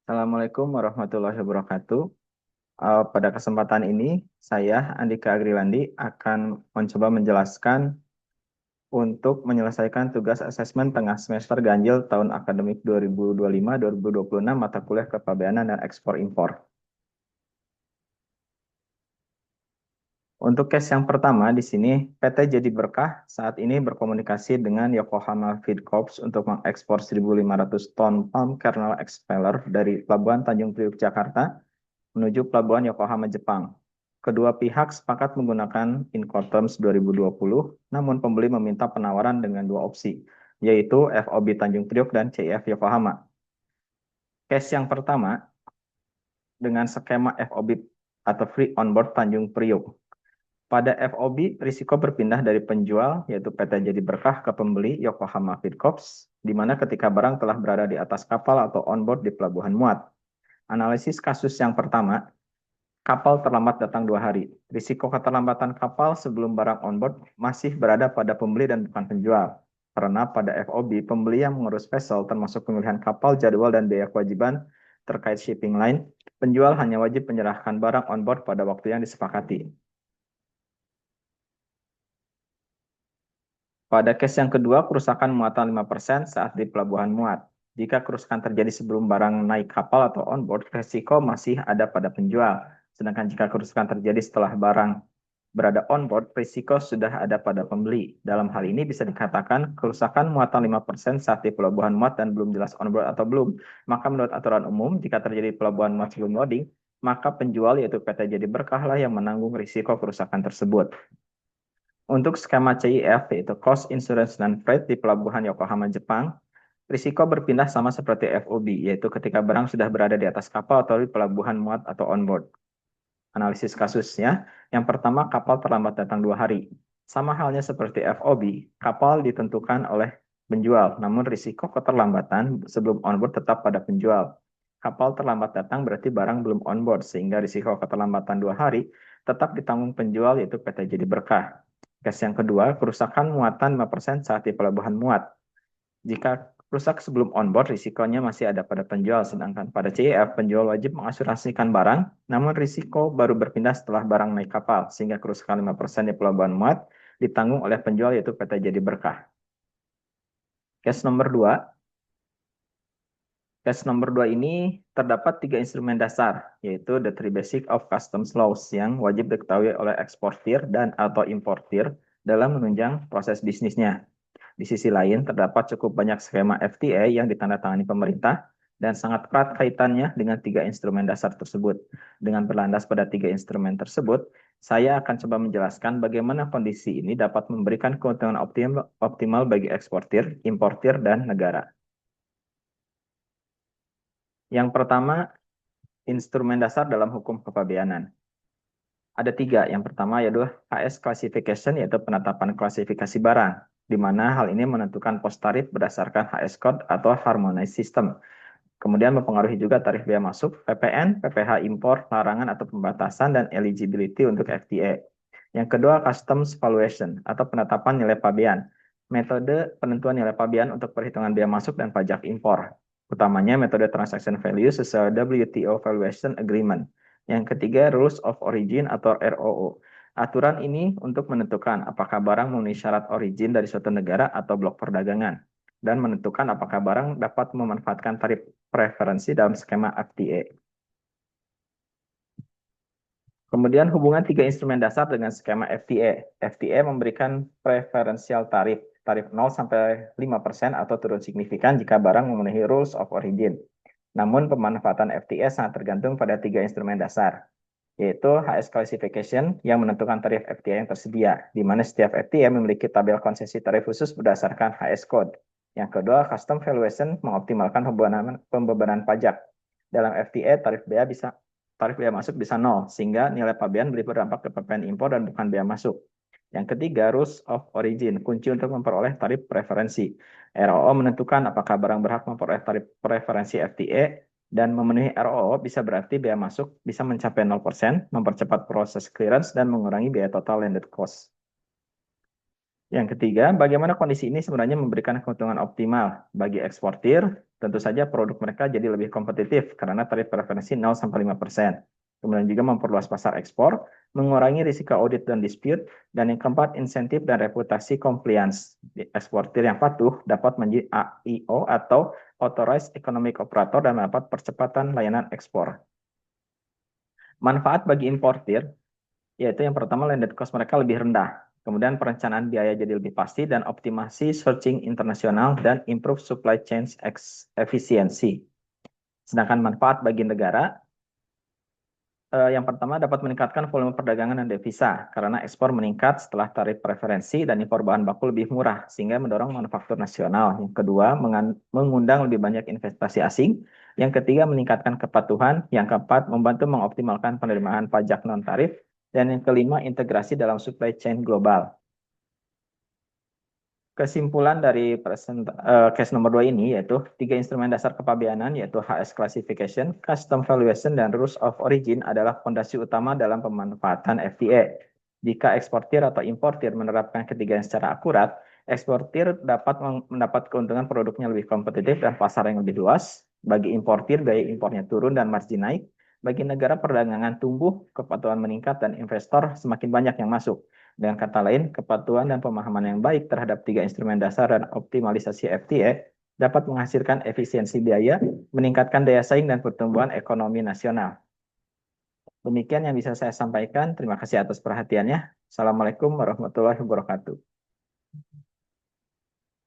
Assalamualaikum warahmatullahi wabarakatuh. Pada kesempatan ini, saya Andika Agrilandi akan mencoba menjelaskan untuk menyelesaikan tugas asesmen tengah semester ganjil tahun akademik 2025-2026 mata kuliah kepabeanan dan ekspor-impor. Untuk case yang pertama di sini, PT Jadi Berkah saat ini berkomunikasi dengan Yokohama Feed Corps untuk mengekspor 1.500 ton palm kernel expeller dari Pelabuhan Tanjung Priok, Jakarta menuju Pelabuhan Yokohama, Jepang. Kedua pihak sepakat menggunakan Incoterms 2020, namun pembeli meminta penawaran dengan dua opsi, yaitu FOB Tanjung Priok dan CIF Yokohama. Case yang pertama, dengan skema FOB atau Free Onboard Tanjung Priok. Pada FOB, risiko berpindah dari penjual, yaitu PT Jadi Berkah, ke pembeli Yokohama Feed Corps, di mana ketika barang telah berada di atas kapal atau onboard di pelabuhan muat. Analisis kasus yang pertama, kapal terlambat datang 2 hari. Risiko keterlambatan kapal sebelum barang onboard masih berada pada pembeli dan bukan penjual. Karena pada FOB, pembeli yang mengurus vessel termasuk pemilihan kapal, jadwal, dan biaya kewajiban terkait shipping line, penjual hanya wajib menyerahkan barang onboard pada waktu yang disepakati. Pada case yang kedua, kerusakan muatan 5% saat di pelabuhan muat. Jika kerusakan terjadi sebelum barang naik kapal atau onboard, resiko masih ada pada penjual. Sedangkan jika kerusakan terjadi setelah barang berada onboard, risiko sudah ada pada pembeli. Dalam hal ini bisa dikatakan kerusakan muatan 5% saat di pelabuhan muat dan belum jelas onboard atau belum. Maka menurut aturan umum, jika terjadi pelabuhan muat sebelum loading, maka penjual yaitu PT Jadi Berkah lah yang menanggung risiko kerusakan tersebut. Untuk skema CIF, yaitu Cost Insurance dan Freight di Pelabuhan Yokohama, Jepang, risiko berpindah sama seperti FOB, yaitu ketika barang sudah berada di atas kapal atau di pelabuhan muat atau onboard. Analisis kasusnya, yang pertama kapal terlambat datang 2 hari. Sama halnya seperti FOB, kapal ditentukan oleh penjual, namun risiko keterlambatan sebelum onboard tetap pada penjual. Kapal terlambat datang berarti barang belum onboard, sehingga risiko keterlambatan 2 hari tetap ditanggung penjual yaitu PT Jadi Berkah. Case yang kedua, kerusakan muatan 5% saat di pelabuhan muat. Jika rusak sebelum onboard, risikonya masih ada pada penjual, sedangkan pada CIF, penjual wajib mengasuransikan barang, namun risiko baru berpindah setelah barang naik kapal, sehingga kerusakan 5% di pelabuhan muat ditanggung oleh penjual yaitu PT Jadi Berkah. Case nomor 2, Case nomor 2 ini terdapat 3 instrumen dasar, yaitu the 3 basic of customs laws yang wajib diketahui oleh eksportir dan atau importir dalam menunjang proses bisnisnya. Di sisi lain, terdapat cukup banyak skema FTA yang ditandatangani pemerintah dan sangat erat kaitannya dengan 3 instrumen dasar tersebut. Dengan berlandas pada 3 instrumen tersebut, saya akan coba menjelaskan bagaimana kondisi ini dapat memberikan keuntungan optimal bagi eksportir, importir, dan negara. Yang pertama, instrumen dasar dalam hukum kepabeanan. Ada 3. Yang pertama yaitu HS Classification, yaitu penetapan klasifikasi barang, di mana hal ini menentukan pos tarif berdasarkan HS Code atau Harmonized System. Kemudian mempengaruhi juga tarif bea masuk, PPN, PPh impor, larangan atau pembatasan, dan eligibility untuk FTA. Yang kedua, Customs Valuation, atau penetapan nilai pabean. Metode penentuan nilai pabean untuk perhitungan bea masuk dan pajak impor. Utamanya metode transaction value sesuai WTO Valuation Agreement. Yang ketiga, Rules of Origin atau ROO. Aturan ini untuk menentukan apakah barang memenuhi syarat origin dari suatu negara atau blok perdagangan, dan menentukan apakah barang dapat memanfaatkan tarif preferensi dalam skema FTA. Kemudian hubungan 3 instrumen dasar dengan skema FTA. FTA memberikan preferensial tarif 0 sampai 5% atau turun signifikan jika barang memenuhi Rules of Origin. Namun pemanfaatan FTA sangat tergantung pada 3 instrumen dasar, yaitu HS Classification yang menentukan tarif FTA yang tersedia, di mana setiap FTA memiliki tabel konsesi tarif khusus berdasarkan HS Code. Yang kedua, Custom Valuation mengoptimalkan pembebanan pajak. Dalam FTA, tarif bea masuk bisa 0, sehingga nilai pabean berdampak ke PPN impor dan bukan bea masuk. Yang ketiga, Rules of Origin, kunci untuk memperoleh tarif preferensi. ROO menentukan apakah barang berhak memperoleh tarif preferensi FTA, dan memenuhi ROO bisa berarti bea masuk bisa mencapai 0%, mempercepat proses clearance, dan mengurangi biaya total landed cost. Yang ketiga, bagaimana kondisi ini sebenarnya memberikan keuntungan optimal bagi eksportir, Tentu saja produk mereka jadi lebih kompetitif karena tarif preferensi 0-5%. Kemudian juga memperluas pasar ekspor, mengurangi risiko audit dan dispute, dan yang keempat, insentif dan reputasi compliance. Eksportir yang patuh dapat menjadi AIO atau Authorized Economic Operator dan mendapat percepatan layanan ekspor. Manfaat bagi importir, yaitu yang pertama landed cost mereka lebih rendah. Kemudian perencanaan biaya jadi lebih pasti dan optimasi sourcing internasional dan improve supply chain efisiensi. Sedangkan manfaat bagi negara, yang pertama dapat meningkatkan volume perdagangan dan devisa karena ekspor meningkat setelah tarif preferensi dan impor bahan baku lebih murah sehingga mendorong manufaktur nasional. Yang kedua, mengundang lebih banyak investasi asing. Yang ketiga, meningkatkan kepatuhan. Yang keempat, membantu mengoptimalkan penerimaan pajak non tarif. Dan yang kelima, integrasi dalam supply chain global. Kesimpulan dari case nomor 2 ini yaitu 3 instrumen dasar kepabeanan yaitu HS Classification, Custom Valuation, dan Rules of Origin adalah fondasi utama dalam pemanfaatan FTA. Jika eksportir atau importir menerapkan ketiganya secara akurat, eksportir dapat mendapat keuntungan produknya lebih kompetitif dan pasar yang lebih luas. Bagi importir, biaya impornya turun dan margin naik. Bagi negara, perdagangan tumbuh, kepatuhan meningkat, dan investor semakin banyak yang masuk. Dengan kata lain, kepatuhan dan pemahaman yang baik terhadap 3 instrumen dasar dan optimalisasi FTA dapat menghasilkan efisiensi biaya, meningkatkan daya saing dan pertumbuhan ekonomi nasional. Demikian yang bisa saya sampaikan. Terima kasih atas perhatiannya. Assalamualaikum warahmatullahi wabarakatuh.